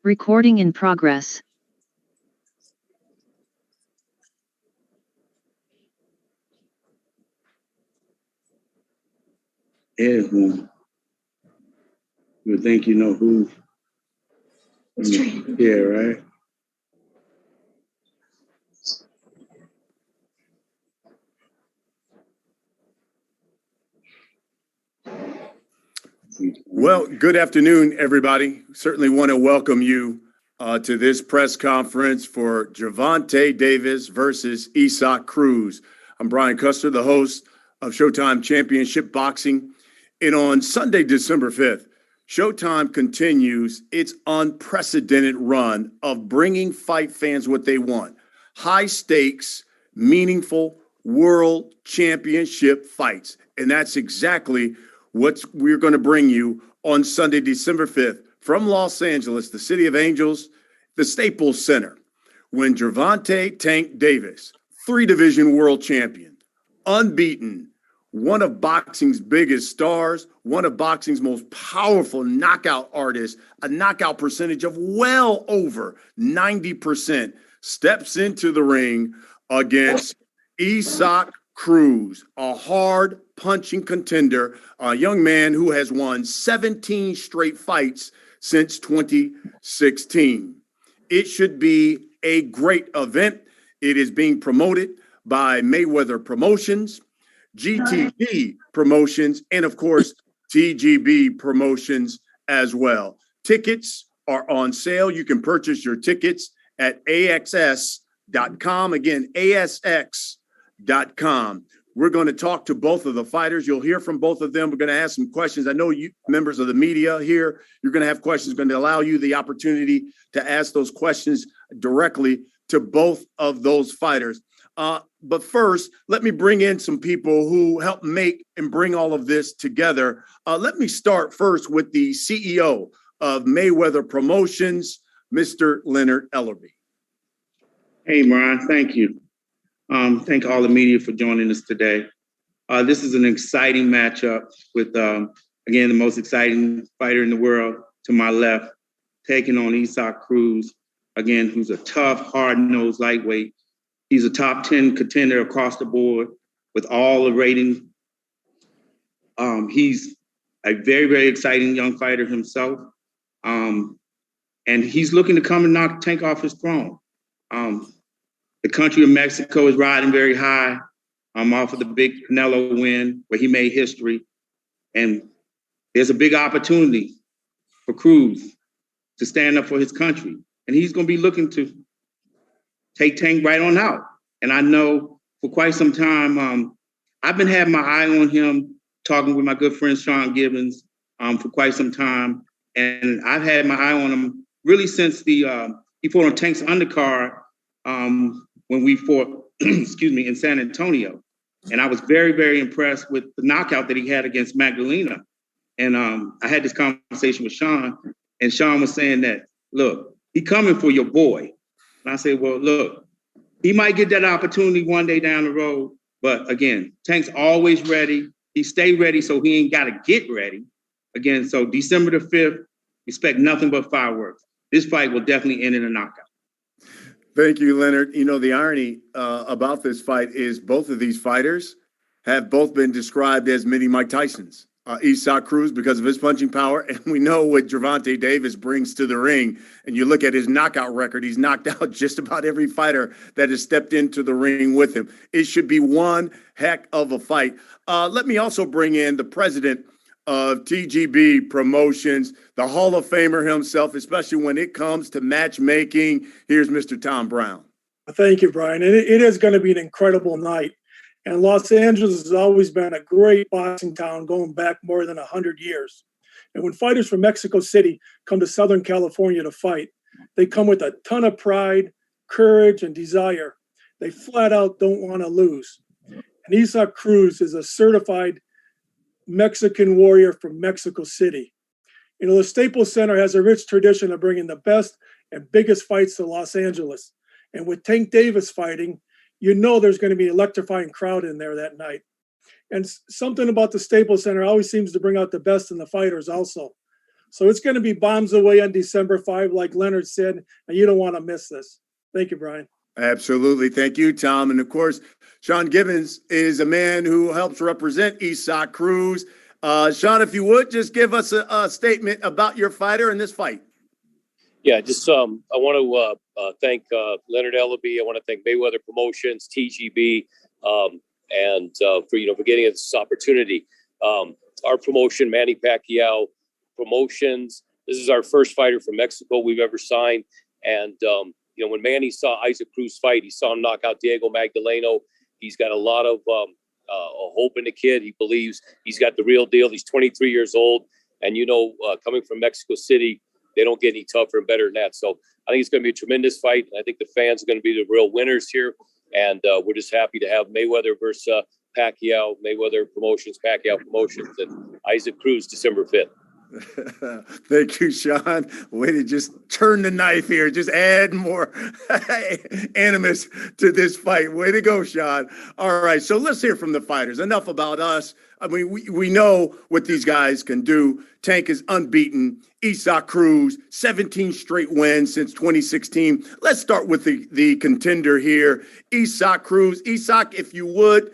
Recording in progress. Yeah, who you would think you know who. Yeah, right. Well, good afternoon, everybody. Certainly want to welcome you to this press conference for Gervonta Davis versus Isaac Cruz. I'm Brian Custer, the host of Showtime Championship Boxing. And on Sunday, December 5th, Showtime continues its unprecedented run of bringing fight fans what they want: high stakes, meaningful world championship fights. And that's exactly what we're going to bring you on Sunday, December 5th from Los Angeles, the city of angels, the Staples Center, when Gervonta "Tank" Davis, 3-division world champion, unbeaten, one of boxing's biggest stars, one of boxing's most powerful knockout artists, a knockout percentage of well over 90%, steps into the ring against Isaac Cruz, a hard punching contender, a young man who has won 17 straight fights since 2016. It should be a great event. It is being promoted by Mayweather Promotions, GTB Promotions, and of course, TGB Promotions as well. Tickets are on sale. You can purchase your tickets at AXS.com. Again, ASX.com. We're going to talk to both of the fighters. You'll hear from both of them. We're going to ask some questions. I know you members of the media here, you're going to have questions, going to allow you the opportunity to ask those questions directly to both of those fighters. But first, let me bring in some people who help make and bring all of this together. Let me start first with the CEO of Mayweather Promotions, Mr. Leonard Ellerby. Hey, Brian, thank you. Thank all the media for joining us today. This is an exciting matchup with, again, the most exciting fighter in the world to my left, taking on Isaac Cruz, again, who's a tough, hard-nosed lightweight. He's a top 10 contender across the board with all the ratings. He's a very, very exciting young fighter himself. And he's looking to come and knock Tank off his throne. The country of Mexico is riding very high off of the big Canelo win where he made history. And there's a big opportunity for Cruz to stand up for his country. And he's going to be looking to take Tank right on out. And I know for quite some time, I've been having my eye on him, talking with my good friend Sean Gibbons for quite some time. And I've had my eye on him really since he fought on Tank's undercard when we fought, in San Antonio. And I was very, very impressed with the knockout that he had against Magdalena. And I had this conversation with Sean, and Sean was saying that, look, he coming for your boy. And I said, well, look, he might get that opportunity one day down the road. But again, Tank's always ready. He stay ready, so he ain't got to get ready. Again, so December the 5th, expect nothing but fireworks. This fight will definitely end in a knockout. Thank you, Leonard. You know, the irony about this fight is both of these fighters have both been described as mini Mike Tysons. Isaac Cruz because of his punching power, and we know what Gervonta Davis brings to the ring. And you look at his knockout record, he's knocked out just about every fighter that has stepped into the ring with him. It should be one heck of a fight. Let me also bring in the president of TGB Promotions, the Hall of Famer himself, especially when it comes to matchmaking. Here's Mr. Tom Brown. Thank you, Brian. And it is going to be an incredible night. And Los Angeles has always been a great boxing town going back more than 100 years. And when fighters from Mexico City come to Southern California to fight, they come with a ton of pride, courage, and desire. They flat out don't want to lose. And Isaac Cruz is a certified Mexican warrior from Mexico City. You know, the Staples Center has a rich tradition of bringing the best and biggest fights to Los Angeles. And with Tank Davis fighting, you know there's going to be an electrifying crowd in there that night. And something about the Staples Center always seems to bring out the best in the fighters also. So it's going to be bombs away on December 5, like Leonard said, and you don't want to miss this. Thank you, Brian. Absolutely. Thank you, Tom. And of course, Sean Gibbons is a man who helps represent Isaac Cruz. Sean, if you would, just give us a statement about your fighter in this fight. Yeah, just I want to thank Leonard Ellaby. I want to thank Mayweather Promotions, TGB, and for getting us this opportunity. Our promotion, Manny Pacquiao Promotions. This is our first fighter from Mexico we've ever signed. And when Manny saw Isaac Cruz fight, he saw him knock out Diego Magdaleno. He's got a lot of hope in the kid. He believes he's got the real deal. He's 23 years old, and coming from Mexico City, they don't get any tougher and better than that. So I think it's going to be a tremendous fight. And I think the fans are going to be the real winners here. And we're just happy to have Mayweather versus Pacquiao, Mayweather Promotions, Pacquiao Promotions, and Isaac Cruz December 5th. Thank you, Sean. Way to just turn the knife here. Just add more animus to this fight. Way to go, Sean. All right, so let's hear from the fighters. Enough about us. I mean, we know what these guys can do. Tank is unbeaten. Isaac Cruz, 17 straight wins since 2016. Let's start with the contender here, Isaac Cruz. Isaac, if you would,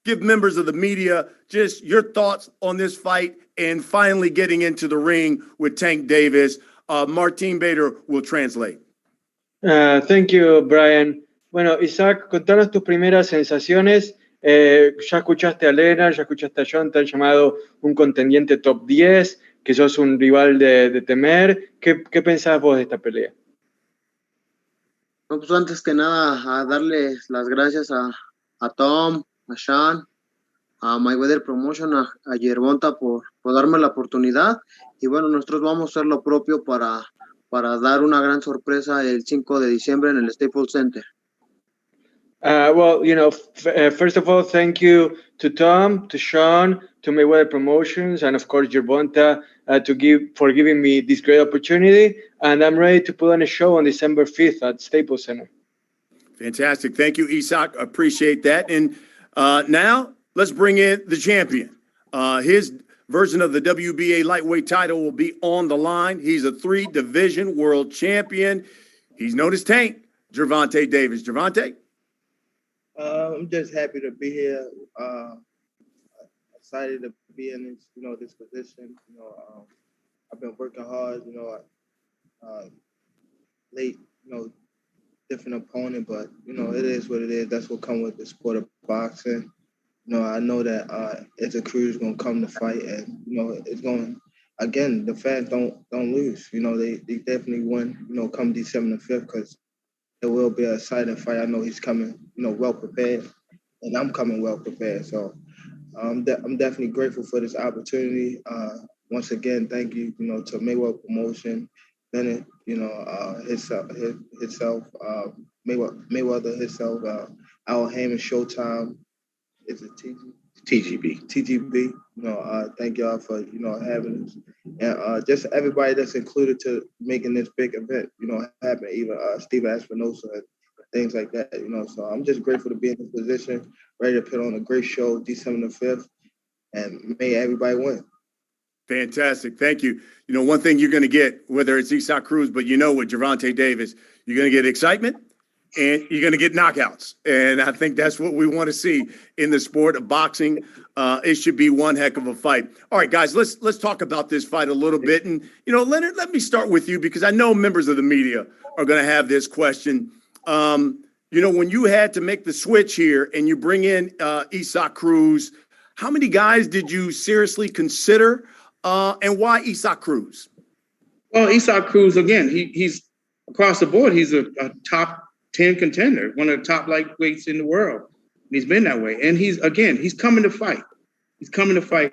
give members of the media just your thoughts on this fight and finally getting into the ring with Tank Davis. Martin Bader will translate. Thank you, Brian. Bueno, Isaac, contanos tus primeras sensaciones. Ya escuchaste a Leonard, ya escuchaste a John, te han llamado un contendiente top 10, que sos un rival de temer. ¿Qué pensás vos de esta pelea? No, pues antes que nada, a darle las gracias a Tom, a Sean, a Mayweather Promotion, a Gervonta por darme la oportunidad. Y bueno, nosotros vamos a hacer lo propio para dar una gran sorpresa el 5 de diciembre en el Staples Center. First of all, thank you to Tom, to Sean, to Mayweather Promotions, and of course Gervonta for giving me this great opportunity. And I'm ready to put on a show on December 5th at Staples Center. Fantastic. Thank you, Isaac. Appreciate that. And now let's bring in the champion. His version of the WBA Lightweight title will be on the line. He's a 3-division world champion. He's known as Tank, Gervonta Davis. Gervonta? I'm just happy to be here. Excited to be in this position. I've been working hard. Late, different opponent, but it is what it is. That's what comes with the sport of boxing. I know that Isaac Cruz is gonna come to fight, and it's going. Again, the fans don't lose. They definitely win. Come December 5th, because it will be an exciting fight. I know he's coming, well prepared, and I'm coming well prepared. So I'm definitely grateful for this opportunity. Once again, thank you, to Mayweather Promotion, Bennett, himself, Mayweather himself, Al Heyman, Showtime. Is it TGB? TGB. Thank y'all for having us, and just everybody that's included to making this big event happen. Even Steve Espinosa and things like that. So I'm just grateful to be in this position, ready to put on a great show December 5th, and may everybody win. Fantastic. Thank you. One thing you're going to get, whether it's Isaac Cruz, but with Gervonta Davis, you're going to get excitement and you're going to get knockouts. And I think that's what we want to see in the sport of boxing. It should be one heck of a fight. All right, guys, let's talk about this fight a little bit. And, Leonard, let me start with you because I know members of the media are going to have this question. When you had to make the switch here and you bring in Isaac Cruz, how many guys did you seriously consider? And why Isaac Cruz? Well, Isaac Cruz, again, he's across the board. He's a top 10 contender, one of the top lightweights in the world. And he's been that way. And he's coming to fight. He's coming to fight.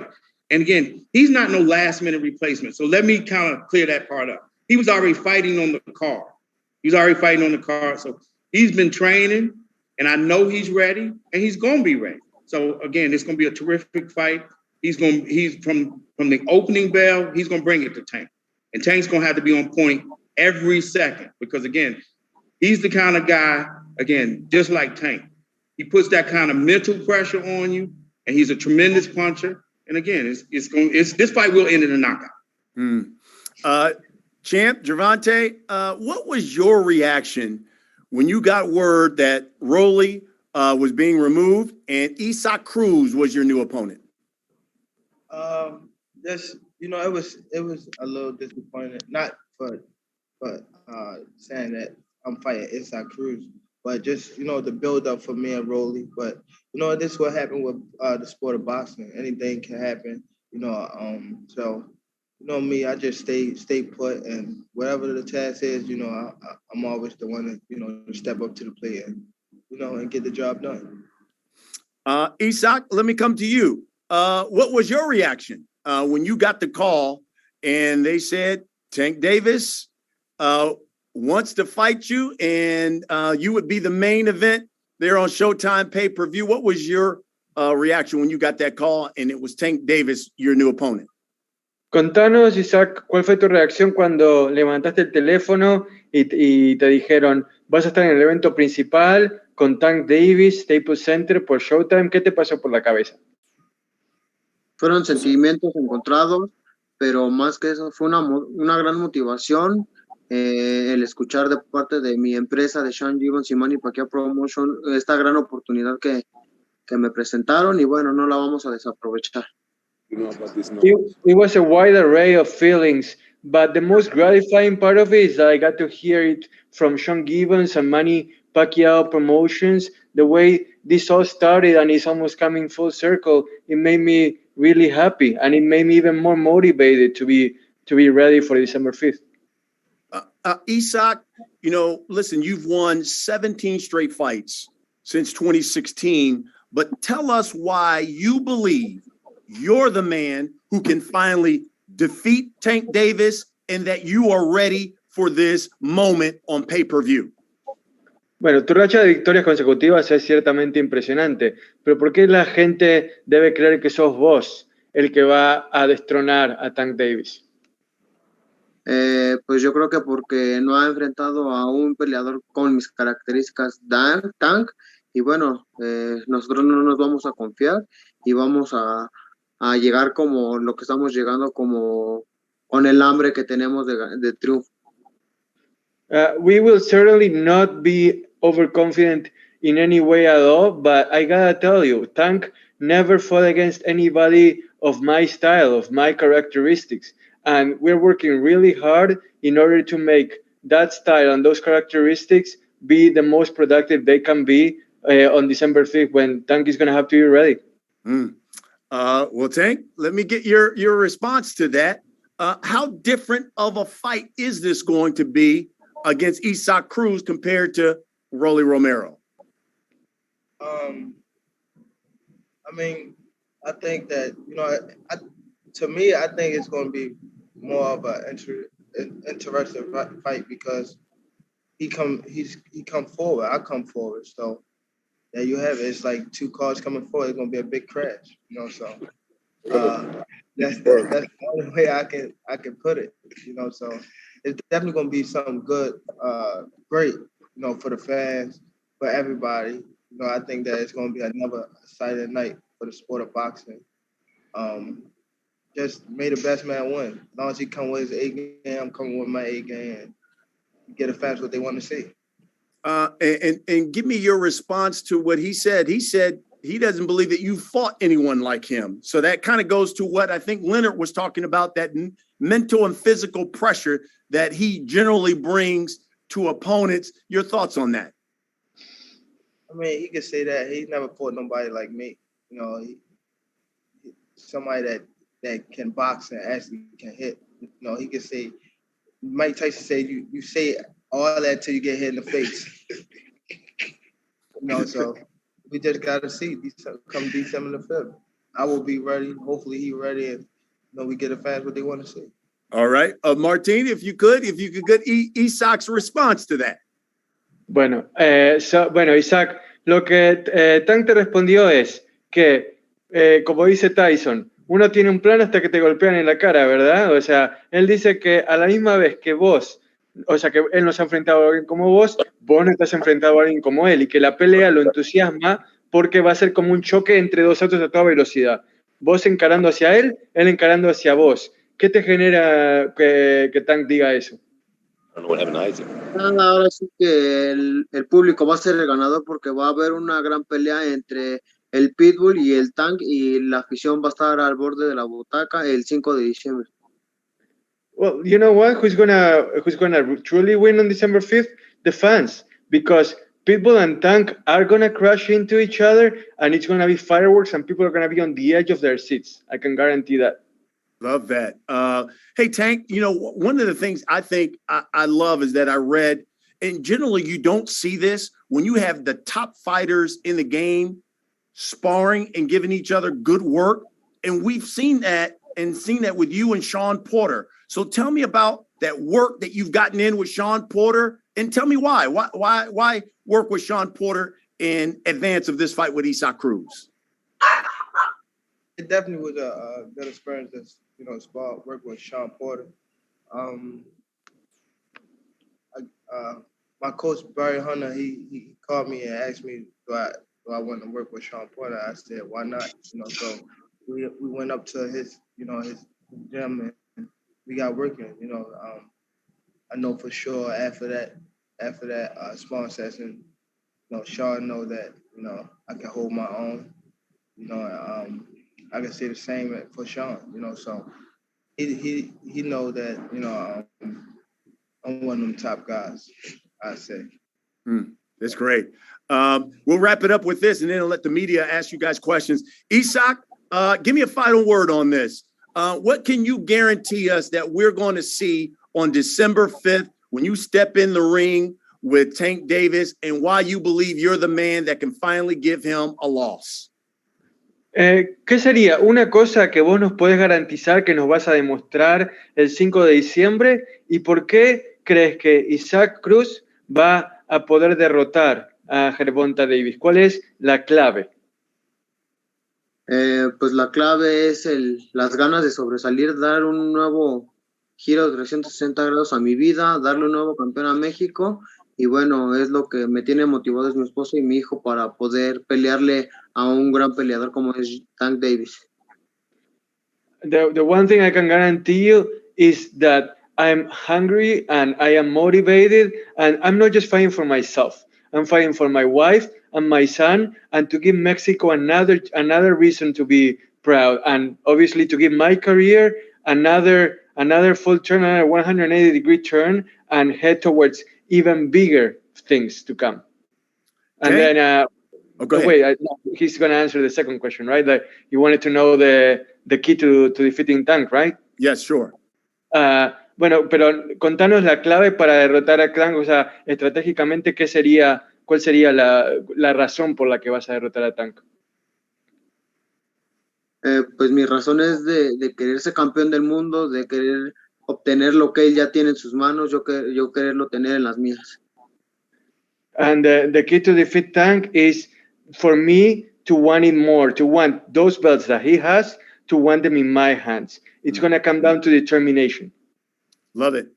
And again, he's not no last minute replacement. So let me kind of clear that part up. He was already fighting on the card. So he's been training, and I know he's ready, and he's going to be ready. So again, it's going to be a terrific fight. He's from the opening bell, he's going to bring it to Tank. And Tank's going to have to be on point every second because, again, he's the kind of guy, again, just like Tank. He puts that kind of mental pressure on you, and he's a tremendous puncher. And again, this fight will end in a knockout. Champ, Gervonta, what was your reaction when you got word that Rolly was being removed and Isaac Cruz was your new opponent? Just, it was a little disappointing. Not for saying that I'm fighting Isaac Cruz, but just the build up for me and Rolly. But this is what happened with the sport of boxing. Anything can happen. So me, I just stay put, and whatever the task is, I'm always the one to step up to the plate and and get the job done. Isaac, let me come to you. What was your reaction when you got the call and they said Tank Davis wants to fight you and you would be the main event there on Showtime pay-per-view? What was your reaction when you got that call and it was Tank Davis, your new opponent? Contanos, Isaac, ¿cuál fue tu reacción cuando levantaste el teléfono y te dijeron vas a estar en el evento principal con Tank Davis, Staples Center por Showtime? ¿Qué te pasó por la cabeza? Fueron sentimientos encontrados, pero más que eso fue una gran motivación el escuchar de parte de mi empresa de Sean Gibbons y Manny Pacquiao Promotion esta gran oportunidad que me presentaron y bueno, no la vamos a desaprovechar. It was a wide array of feelings, but the most gratifying part of it is that I got to hear it from Sean Gibbons and Manny Pacquiao Promotions. The way this all started and it's almost coming full circle, it made me really happy, and it made me even more motivated to be ready for December 5th. Isaac, listen, you've won 17 straight fights since 2016, but tell us why you believe you're the man who can finally defeat Tank Davis and that you are ready for this moment on pay-per-view. Bueno, tu racha de victorias consecutivas es ciertamente impresionante, pero ¿por qué la gente debe creer que sos vos el que va a destronar a Tank Davis? Pues yo creo que porque no ha enfrentado a un peleador con mis características Tank, y bueno, nosotros no nos vamos a confiar y vamos a llegar como lo que estamos llegando, como con el hambre que tenemos de triunfo. We will certainly not be overconfident in any way at all, but I gotta tell you, Tank never fought against anybody of my style, of my characteristics, and we're working really hard in order to make that style and those characteristics be the most productive they can be on December 5th when Tank is going to have to be ready. Well, Tank, let me get your response to that. How different of a fight is this going to be against Isaac Cruz compared to Rolly Romero? I think that, to me, I think it's going to be more of an interesting fight because he come forward, I come forward. So there you have it. It's like two cars coming forward. It's going to be a big crash, So that's the only way I can put it, So it's definitely going to be something good, great, for the fans, for everybody. I think that it's going to be another exciting night for the sport of boxing. Just may the best man win. As long as he come with his A game, I'm coming with my A game, and get the fans what they want to see. And give me your response to what he said. He said he doesn't believe that you fought anyone like him. So that kind of goes to what I think Leonard was talking about, that mental and physical pressure that he generally brings to opponents. Your thoughts on that? He could say that. He's never fought nobody like me. Somebody that can box and actually can hit. He could say, Mike Tyson said, you say all that till you get hit in the face. So we just got to see. Come December the 5th. I will be ready. Hopefully he's ready, and we get the fans what they want to see. All right. Martin, if you could get Isaac's response to that. Bueno, Isaac, lo que Tank te respondió es que, como dice Tyson, uno tiene un plan hasta que te golpean en la cara, ¿verdad? O sea, él dice que a la misma vez que vos, o sea, que él no se ha enfrentado a alguien como vos no estás enfrentado a alguien como él, y que la pelea lo entusiasma porque va a ser como un choque entre dos autos a toda velocidad. Vos encarando hacia él encarando hacia vos. ¿Qué te genera que Tank diga eso? I don't know what happened to Isaac. Ahora sí que el público va a ser el ganador porque va a haber una gran pelea entre el Pitbull y el Tank y la afición va a estar al borde de la butaca el 5 de diciembre. Well, you know what? Who's gonna truly win on December 5th? The fans, because Pitbull and Tank are gonna crash into each other, and it's gonna be fireworks, and people are gonna be on the edge of their seats. I can guarantee that. Love that. Hey, Tank, you know, one of the things I think I love is that I read, and generally you don't see this, when you have the top fighters in the game sparring and giving each other good work. And we've seen that with you and Sean Porter. So tell me about that work that you've gotten in with Sean Porter, and tell me why work with Sean Porter in advance of this fight with Isaac Cruz? It definitely was a good experience to work with Sean Porter. My coach Barry Hunter, he called me and asked me do I want to work with Sean Porter. I said why not? So we went up to his gym and we got working. I know for sure after that small session, Sean know that I can hold my own. I can say the same for Sean. So he know that I'm one of them top guys, I say. That's great. We'll wrap it up with this, and then I'll let the media ask you guys questions. Isaac, give me a final word on this. What can you guarantee us that we're going to see on December 5th when you step in the ring with Tank Davis, and why you believe you're the man that can finally give him a loss? ¿Qué sería una cosa que vos nos podés garantizar que nos vas a demostrar el 5 de diciembre? ¿Y por qué crees que Isaac Cruz va a poder derrotar a Gervonta Davis? ¿Cuál es la clave? Pues la clave es las ganas de sobresalir, dar un nuevo giro de 360 grados a mi vida, darle un nuevo campeón a México. Y bueno, es lo que me tiene motivado, es mi esposo y mi hijo, para poder pelearle a un gran peleador como es Tank Davis. The one thing I can guarantee you is that I'm hungry and I am motivated, and I'm not just fighting for myself. I'm fighting for my wife and my son, and to give Mexico another reason to be proud, and obviously to give my career another full turn, another 180-degree turn, and head towards even bigger things to come. And then, he's going to answer the second question, right? Like, you wanted to know the key to defeating Tank, right? Yes, sure. Bueno, pero contanos la clave para derrotar a Tank, o sea, estratégicamente, ¿cuál sería la razón por la que vas a derrotar a Tank? Pues mi razón es de querer ser campeón del mundo, de querer obtener lo que él ya tiene en sus manos, yo quererlo tener en las mías. And the key to defeat Tank is for me to want it more, to want those belts that he has, to want them in my hands. It's going to come down to determination. Love it.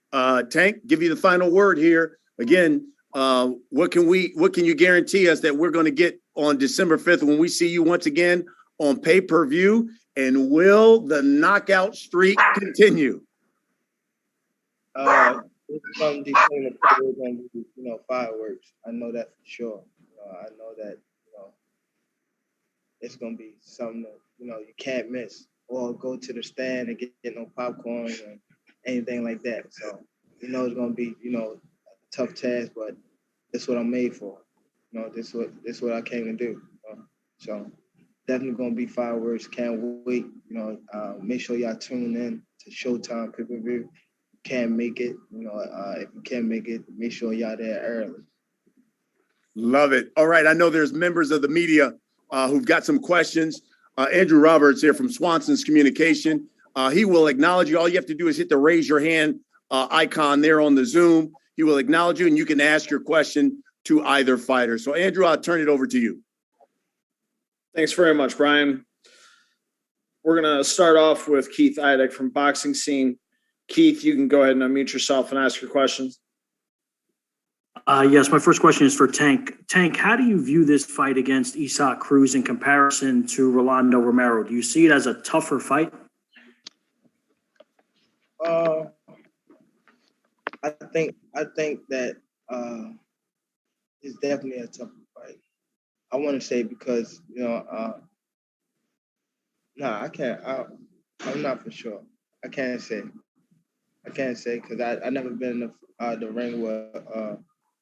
Tank, give you the final word here. Again, what can you guarantee us that we're going to get on December 5th when we see you once again on pay-per-view? And will the knockout streak continue? From December, we're going to be, fireworks. I know that for sure. I know that, it's going to be something that, you can't miss, or go to the stand and get no popcorn or anything like that. So, it's going to be, a tough task, but that's what I'm made for. This is what I came to do. So definitely going to be fireworks. Can't wait. Make sure y'all tune in to Showtime PPV. Can't make it, if you can't make it, make sure y'all there early. Love it. All right. I know there's members of the media who've got some questions. Andrew Roberts here from Swanson's Communication. He will acknowledge you. All you have to do is hit the raise your hand icon there on the Zoom. He will acknowledge you, and you can ask your question to either fighter. So, Andrew, I'll turn it over to you. Thanks very much, Brian. We're going to start off with Keith Idek from Boxing Scene. Keith, you can go ahead and unmute yourself and ask your questions. Yes, my first question is for Tank. Tank, how do you view this fight against Isaac Cruz in comparison to Rolando Romero? Do you see it as a tougher fight? I think that it's definitely a tough fight. I want to say because I can't. I'm not for sure. I can't say because I never been in the ring with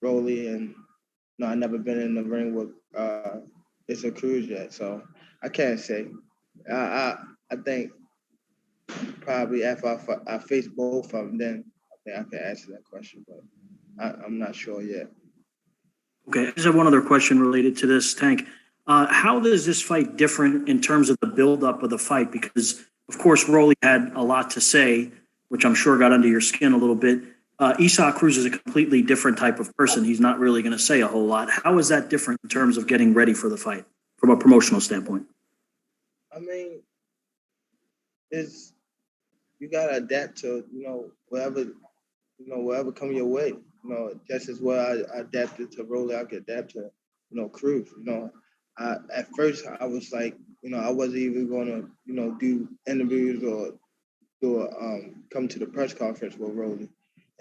Rolly, and I never been in the ring with Isaac Cruz yet, so I can't say. I think probably after I face both of them, then I think I can answer that question, but I'm not sure yet. Okay, I just have one other question related to this, Tank. How is this fight different in terms of the buildup of the fight? Because, of course, Rolly had a lot to say, which I'm sure got under your skin a little bit. Isaac Cruz is a completely different type of person. He's not really going to say a whole lot. How is that different in terms of getting ready for the fight from a promotional standpoint? I mean, you gotta adapt to whatever come your way. Just as well I adapted to Rolly, I could adapt to Cruz. At first I was like, I wasn't even gonna do interviews or come to the press conference with Rolly,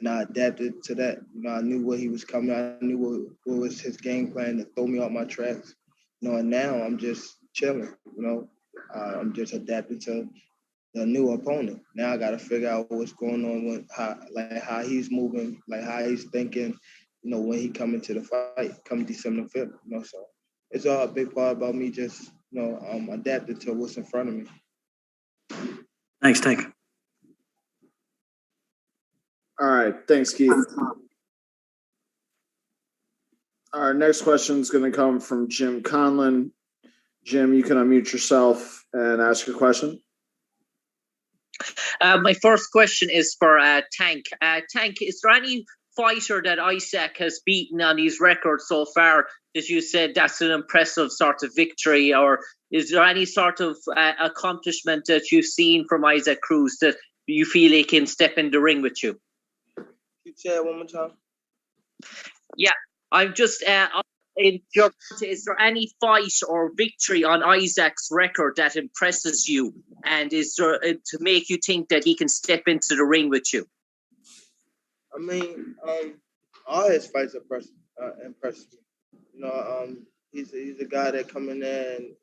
and I adapted to that. I knew what he was coming. I knew what was his game plan to throw me off my tracks. And now I'm just chilling. I'm just adapting to the new opponent. Now I got to figure out what's going on with how he's moving, like how he's thinking, when he come into the fight, come December 5th. So it's all a big part about me just, adapting to what's in front of me. Thanks, Tank. All right, thanks, Keith. Our next question is going to come from Jim Conlon. Jim, you can unmute yourself and ask your question. My first question is for Tank. Tank, is there any fighter that Isaac has beaten on his record so far that you said that's an impressive sort of victory, or is there any sort of accomplishment that you've seen from Isaac Cruz that you feel he can step in the ring with you? Can you say it one more time? Yeah, I'm just is there any fight or victory on Isaac's record that impresses you, and is there to make you think that he can step into the ring with you? I mean, all his fights impress me. He's a guy that come in there and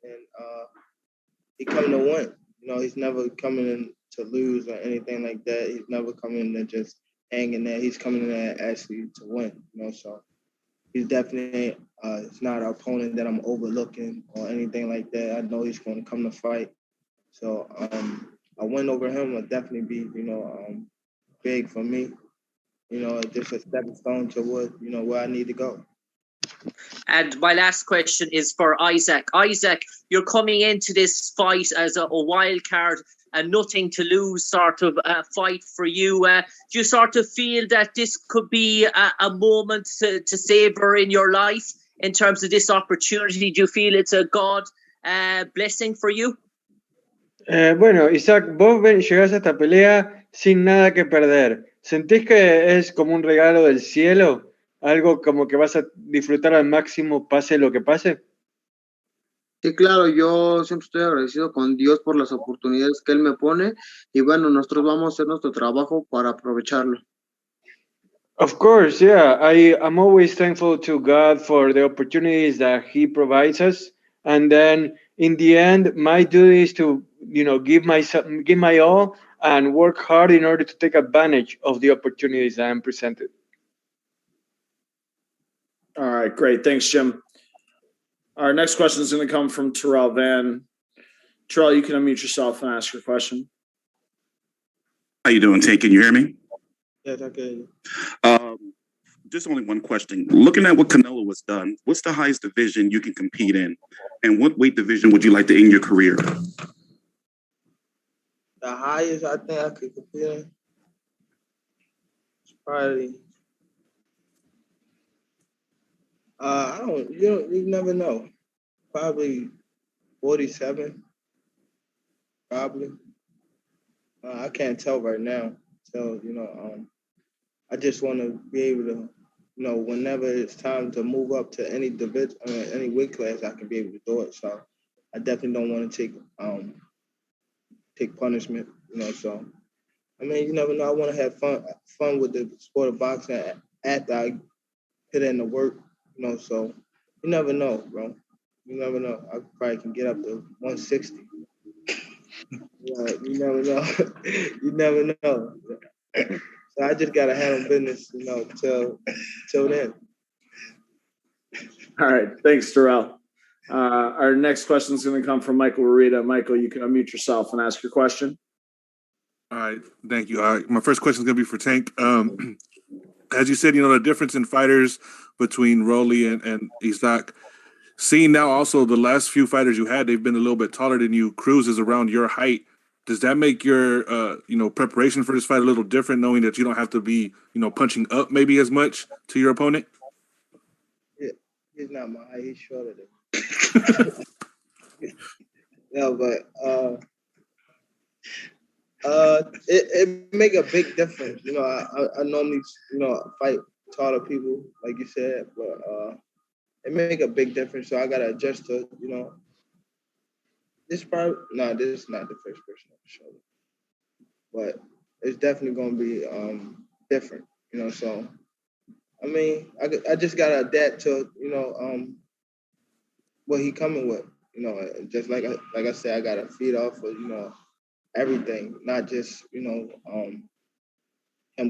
he coming to win. He's never coming in to lose or anything like that. He's never coming in there just hanging there. He's coming in there actually to win. So he's definitely it's not an opponent that I'm overlooking or anything like that. I know he's going to come to fight. So a win over him will definitely be big for me. Just a stepping stone to where I need to go. And my last question is for Isaac. Isaac, you're coming into this fight as a wild card, a nothing to lose sort of fight for you. Do you sort of feel that this could be a moment to savor in your life in terms of this opportunity? Do you feel it's a God blessing for you? Bueno, Isaac, vos llegás a esta pelea sin nada que perder. ¿Sentís que es como un regalo del cielo? ¿Algo como que vas a disfrutar al máximo pase lo que pase? Sí, claro, yo siempre estoy agradecido con Dios por las oportunidades que Él me pone y bueno, nosotros vamos a hacer nuestro trabajo para aprovecharlo. Of course, yeah. I'm always thankful to God for the opportunities that He provides us. And then in the end, my duty is to, give my all and work hard in order to take advantage of the opportunities that I'm presented. All right, great. Thanks, Jim. Our next question is going to come from Terrell Van. Terrell, you can unmute yourself and ask your question. How you doing, Tank? Can you hear me? Yes, I can. Just only one question. Looking at what Canelo has done, what's the highest division you can compete in? And what weight division would you like to end your career? The highest I think I could compete in is probably you never know. Probably 47. Probably. I can't tell right now. So, I just want to be able to, whenever it's time to move up to any division, any weight class, I can be able to do it. So I definitely don't want to take punishment, so I mean, you never know. I want to have fun with the sport of boxing after I put in the work, you know. So you never know, bro. You never know. I probably can get up to 160. You never know. You never know. So I just gotta handle business, you know, till then. All right. Thanks, Terrell. Our next question is going to come from Michael Rita. Michael, you can unmute yourself and ask your question. All right. Thank you. My first question is going to be for Tank. As you said, you know, the difference in fighters between Rolly and Isaac. Seeing now also the last few fighters you had, they've been a little bit taller than you. Cruz is around your height. Does that make your, preparation for this fight a little different, knowing that you don't have to be, punching up maybe as much to your opponent? Yeah, he's not my height. He's shorter than me. No, but it make a big difference. You know, I normally, fight taller people, like you said, but it make a big difference. So I gotta adjust to, this is not the first person on the show, but it's definitely gonna be different. So I mean, I just gotta adapt to, what he coming with. Just like I said, I gotta feed off of, everything, not just, him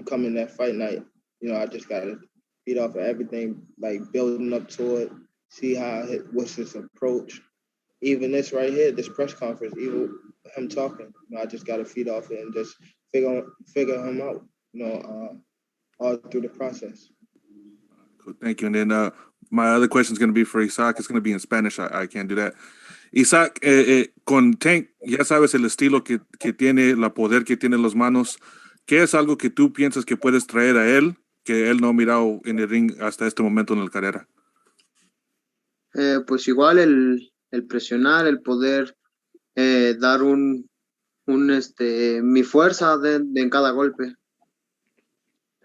coming that fight night. I just gotta feed off of everything, like building up to it, see what's his approach. Even this right here, this press conference, even him talking, I just gotta feed off it and just figure him out, all through the process. Cool, thank you. And then my other question is going to be for Isaac. It's going to be in Spanish. I can't do that. Isaac, con Tank, ya sabes el estilo que tiene, la poder que tiene en las manos. ¿Qué es algo que tú piensas que puedes traer a él que él no ha mirado en el ring hasta este momento en la carrera? Pues igual el presionar, el poder dar mi fuerza en cada golpe.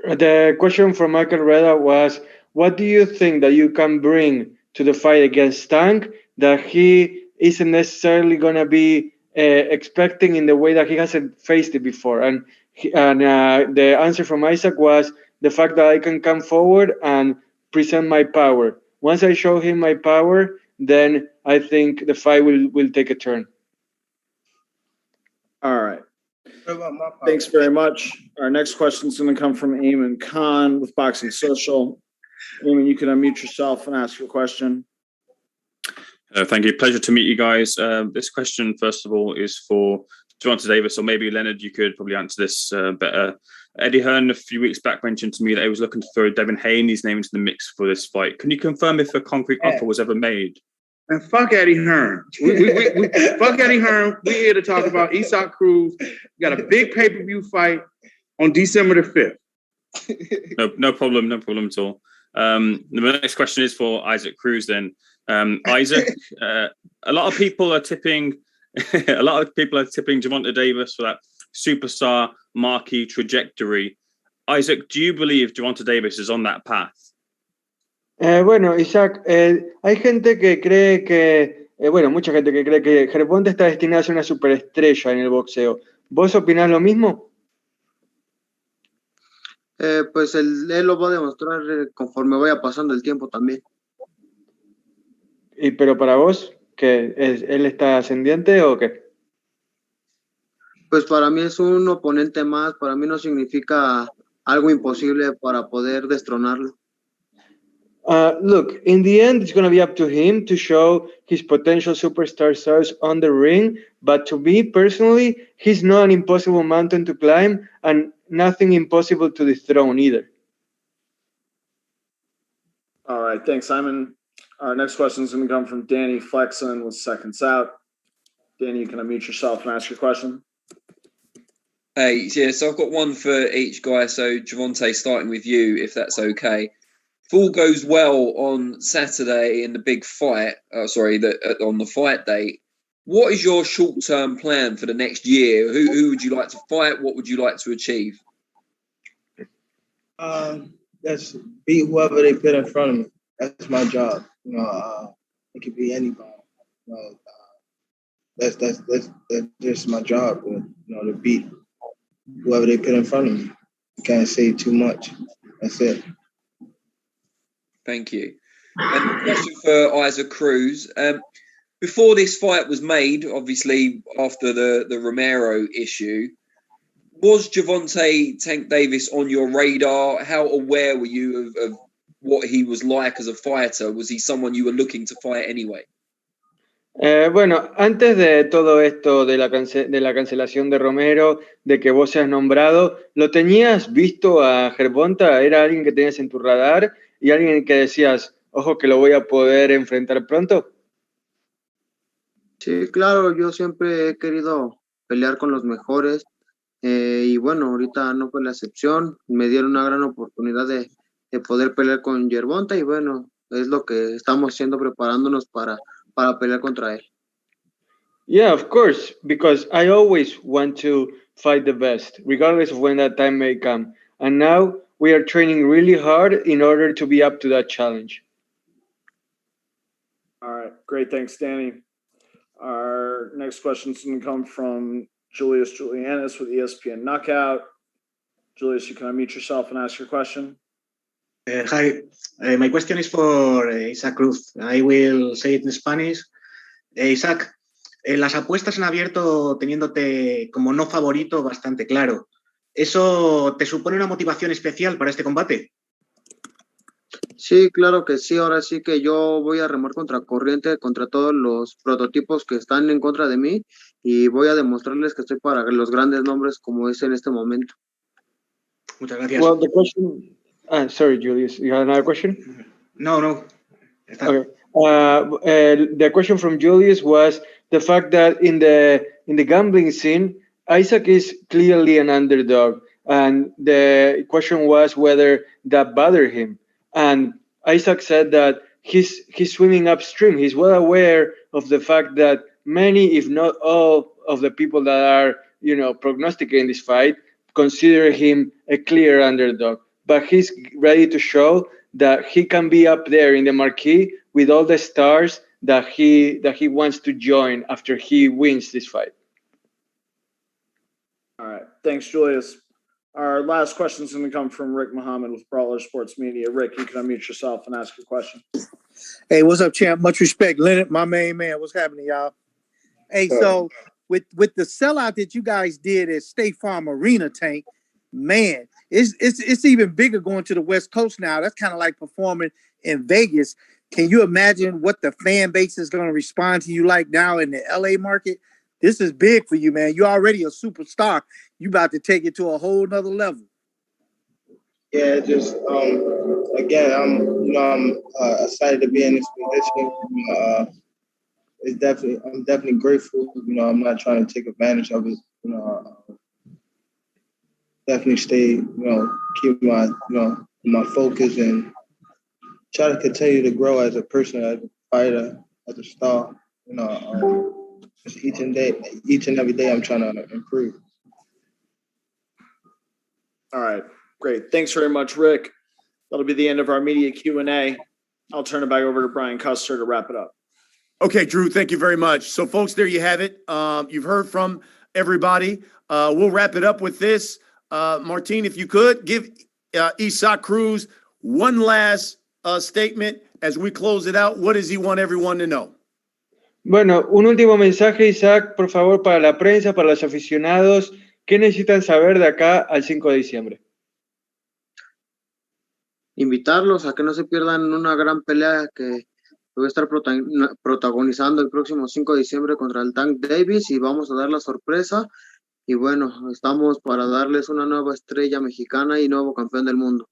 The question from Michael Reda was, what do you think that you can bring to the fight against Tank that he isn't necessarily going to be expecting in the way that he hasn't faced it before? And the answer from Isaac was the fact that I can come forward and present my power. Once I show him my power, then I think the fight will take a turn. All right. Thanks very much. Our next question is going to come from Eamon Khan with Boxing Social. Eamon, you can unmute yourself and ask your question. Thank you. Pleasure to meet you guys. This question, first of all, is for Gervonta Davis, or maybe Leonard, you could probably answer this better. Eddie Hearn a few weeks back mentioned to me that he was looking to throw Devin Haney's name into the mix for this fight. Can you confirm if a concrete offer was ever made? And fuck Eddie Hearn. We fuck Eddie Hearn. We're here to talk about Isaac Cruz. We got a big pay-per-view fight on December the 5th. No problem at all. The next question is for Isaac Cruz then. Isaac, a lot of people are tipping Gervonta Davis for that superstar marquee trajectory. Isaac, do you believe Gervonta Davis is on that path? Bueno, Isaac, hay gente que cree que, mucha gente que cree que Gervonta está destinado a ser una superestrella en el boxeo. ¿Vos opinás lo mismo? Pues él lo va a demostrar conforme vaya pasando el tiempo también. Pero para vos, ¿qué él está ascendiente o qué? Pues para mí es un oponente más. Para mí no significa algo imposible para poder destronarlo. Look, in the end, it's going to be up to him to show his potential superstar stars on the ring. But to me personally, he's not an impossible mountain to climb and nothing impossible to dethrone either. All right. Thanks, Simon. Our next question is going to come from Danny Flexen with Seconds Out. Danny, you can unmute yourself and ask your question. Hey, yeah, so I've got one for each guy. So, Gervonta, starting with you, if that's okay. If all goes well on Saturday in the big fight, on the fight date, what is your short-term plan for the next year? Who would you like to fight? What would you like to achieve? That's beat whoever they put in front of me. That's my job. It could be anybody. That's just my job. To beat whoever they put in front of me. Can't say too much. That's it. Thank you. And a question for Isaac Cruz. Before this fight was made, obviously after the Romero issue, was Gervonta Tank Davis on your radar? How aware were you of what he was like as a fighter? Was he someone you were looking to fight anyway? Bueno, antes de todo esto de la cancelación de Romero, de que vos seas nombrado, ¿lo tenías visto a Gervonta? ¿Era alguien que tenías en tu radar y alguien que decías, ojo que lo voy a poder enfrentar pronto? Sí, claro, yo siempre he querido pelear con los mejores y bueno, ahorita no fue la excepción. Me dieron una gran oportunidad de poder pelear con Gervonta y bueno, es lo que estamos haciendo, preparándonos para pelear contra él. Yeah, of course, because I always want to fight the best, regardless of when that time may come. And now we are training really hard in order to be up to that challenge. All right, great. Thanks, Danny. Our next question is going to come from Julius Julianis with ESPN Knockout. Julius, you can unmute yourself and ask your question. Hi, my question is for Isaac Cruz. I will say it in Spanish. Isaac, las apuestas han abierto teniéndote como no favorito bastante claro. ¿Eso te supone una motivación especial para este combate? Sí, claro que sí. Ahora sí que yo voy a remar contra corriente, contra todos los prototipos que están en contra de mí y voy a demostrarles que estoy para los grandes nombres como es en este momento. Muchas gracias. Well, the question... sorry, Julius, you have another question? No. Okay. The question from Julius was the fact that in the gambling scene, Isaac is clearly an underdog, and the question was whether that bothered him. And Isaac said that he's swimming upstream. He's well aware of the fact that many, if not all, of the people that are prognosticating this fight consider him a clear underdog. But he's ready to show that he can be up there in the marquee with all the stars that he wants to join after he wins this fight. All right. Thanks, Julius. Our last question is going to come from Rick Muhammad with Brawler Sports Media. Rick, you can unmute yourself and ask your question. Hey, what's up, champ? Much respect. Leonard, my main man. What's happening, y'all? Hey, so with the sellout that you guys did at State Farm Arena, Tank, man, it's even bigger going to the West Coast now. That's kind of like performing in Vegas. Can you imagine what the fan base is going to respond to you like now in the LA market? This is big for you, man. You're already a superstar. You about to take it to a whole nother level. Yeah, just again, I'm excited to be in this position. I'm definitely grateful. I'm not trying to take advantage of it. Definitely stay, keep my, my focus and try to continue to grow as a person, as a fighter, as a star. Just each and every day, I'm trying to improve. All right, great. Thanks very much, Rick. That'll be the end of our media Q&A. I'll turn it back over to Brian Custer to wrap it up. Okay, Drew, thank you very much. So, folks, there you have it. You've heard from everybody. We'll wrap it up with this. Martin, if you could, give Isaac Cruz one last statement as we close it out. What does he want everyone to know? Bueno, un último mensaje, Isaac, por favor, para la prensa, para los aficionados. ¿Qué necesitan saber de acá al 5 de diciembre? Invitarlos a que no se pierdan una gran pelea que voy a estar protagonizando el próximo 5 de diciembre contra el Tank Davis y vamos a dar la sorpresa. Y bueno, estamos para darles una nueva estrella mexicana y nuevo campeón del mundo.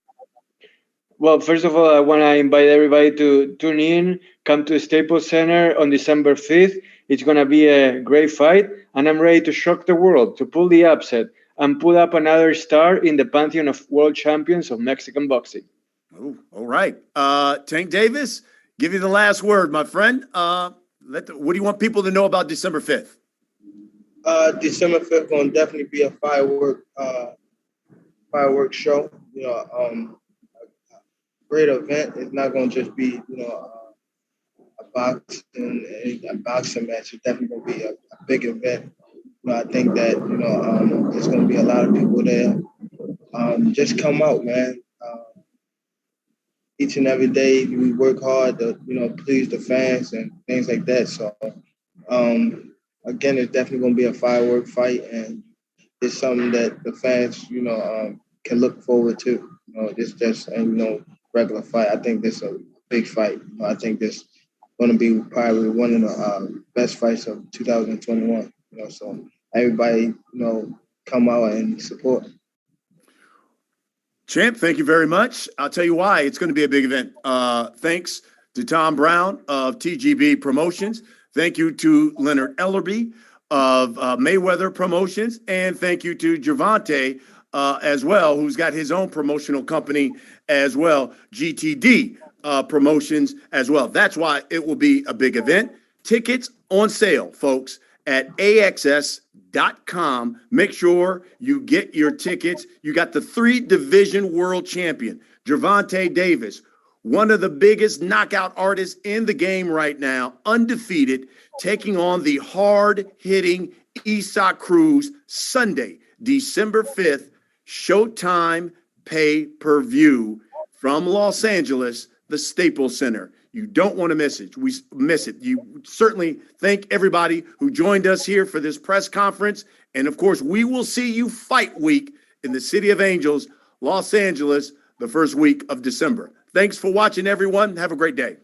Well, first of all, I want to invite everybody to tune in, come to Staples Center on December 5th. It's going to be a great fight, and I'm ready to shock the world, to pull the upset, and put up another star in the pantheon of world champions of Mexican boxing. Oh, all right. Tank Davis, give you the last word, my friend. What do you want people to know about December 5th? December 5th going to definitely be a firework show. Great event. It's not going to just be, a boxing match. It's definitely going to be a big event. I think that, there's going to be a lot of people there. Just come out, man. Each and every day we work hard to, please the fans and things like that. So, again, it's definitely going to be a firework fight, and it's something that the fans, can look forward to. This just ain't regular fight. I think this is a big fight. I think this going to be probably one of the best fights of 2021. So everybody, come out and support. Champ, thank you very much. I'll tell you why. It's going to be a big event. Thanks to Tom Brown of TGB Promotions. Thank you to Leonard Ellerby of Mayweather Promotions. And thank you to Gervonta as well, who's got his own promotional company as well, GTD Promotions as well. That's why it will be a big event. Tickets on sale, folks, at AXS.com. Make sure you get your tickets. You got the 3-division world champion, Gervonta Davis, one of the biggest knockout artists in the game right now, undefeated, taking on the hard-hitting Isaac Cruz Sunday, December 5th, Showtime pay-per-view from Los Angeles, the Staples Center. You don't want to miss it. You certainly thank everybody who joined us here for this press conference. And of course, we will see you fight week in the City of Angels, Los Angeles, the first week of December. Thanks for watching, everyone. Have a great day.